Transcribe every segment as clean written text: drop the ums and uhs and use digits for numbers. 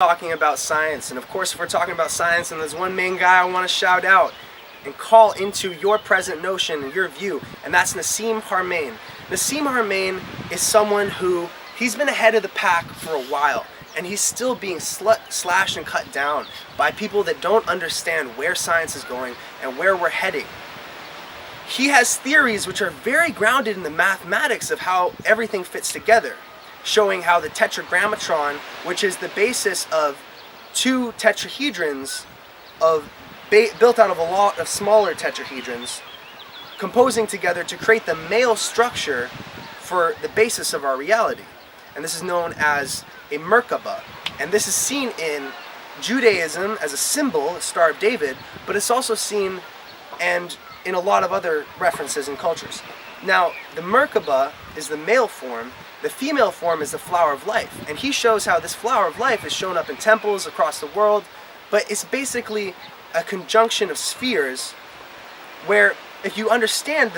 Talking about science, and of course if we're talking about science, and there's one main guy I want to shout out and call into your present notion and your view, and that's Nassim Harmein. Nassim Harmein is someone who, he's been ahead of the pack for a while, and he's still being slashed and cut down by people that don't understand where science is going and where we're heading. He has theories which are very grounded in the mathematics of how everything fits together, showing how the tetragrammatron, which is the basis of two tetrahedrons built out of a lot of smaller tetrahedrons, composing together to create the male structure for the basis of our reality. And this is known as a Merkaba. And this is seen in Judaism as a symbol, a Star of David, but it's also seen and in a lot of other references and cultures. Now, the Merkaba is the male form. The female form is the flower of life, and he shows how this flower of life is shown up in temples across the world, but it's basically a conjunction of spheres where, if you understand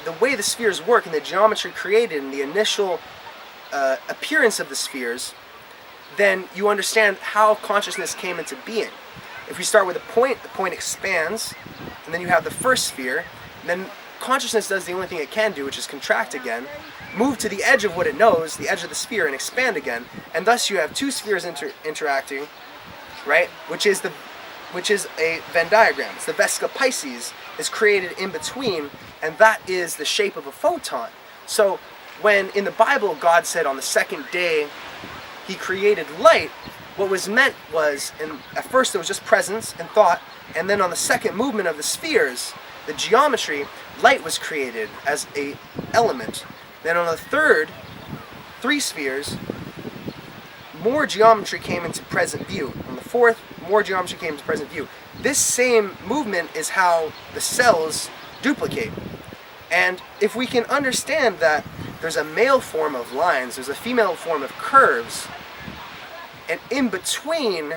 the way the spheres work and the geometry created and the initial appearance of the spheres, then you understand how consciousness came into being. If we start with the point expands, and then you have the first sphere, and then consciousness does the only thing it can do, which is contract again, move to the edge of what it knows, the edge of the sphere, and expand again, and thus you have two spheres interacting, right? Which is a Venn diagram. It's the Vesca Pisces is created in between, and that is the shape of a photon. So when in the Bible God said on the second day He created light, what was meant was, at first it was just presence and thought, and then on the second movement of the spheres, the geometry, light was created as a element. Then on the third, three spheres, more geometry came into present view. On the fourth, more geometry came into present view. This same movement is how the cells duplicate. And if we can understand that there's a male form of lines, there's a female form of curves, and in between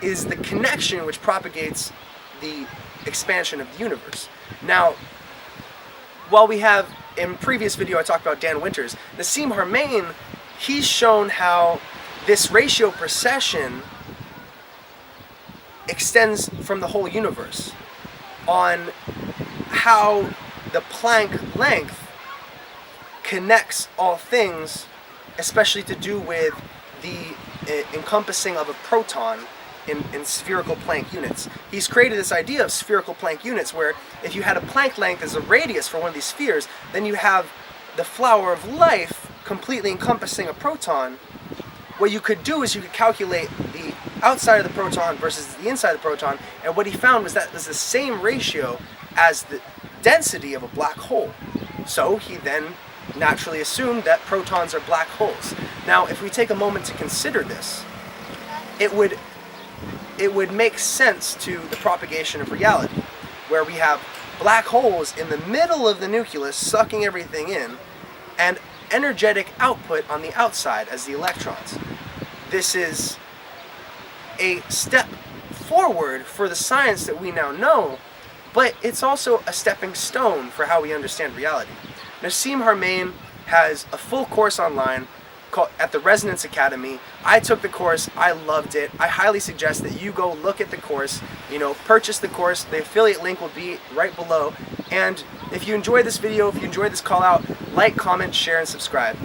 is the connection which propagates the expansion of the universe. Now, while we have, in previous video I talked about Dan Winters, Nassim Harmein, he's shown how this ratio precession extends from the whole universe, on how the Planck length connects all things, especially to do with the encompassing of a proton in spherical Planck units. He's created this idea of spherical Planck units where if you had a Planck length as a radius for one of these spheres, then you have the flower of life completely encompassing a proton. What you could do is you could calculate the outside of the proton versus the inside of the proton, and what he found was that there's the same ratio as the density of a black hole. So he then naturally assumed that protons are black holes. Now, if we take a moment to consider this, it would make sense to the propagation of reality, where we have black holes in the middle of the nucleus sucking everything in, and energetic output on the outside as the electrons. This is a step forward for the science that we now know, but it's also a stepping stone for how we understand reality. Nassim Harmein has a full course online at the Resonance Academy. I took the course, I loved it. I highly suggest that you go look at the course, purchase the course. The affiliate link will be right below. And if you enjoyed this video, if you enjoyed this call out, like, comment, share, and subscribe.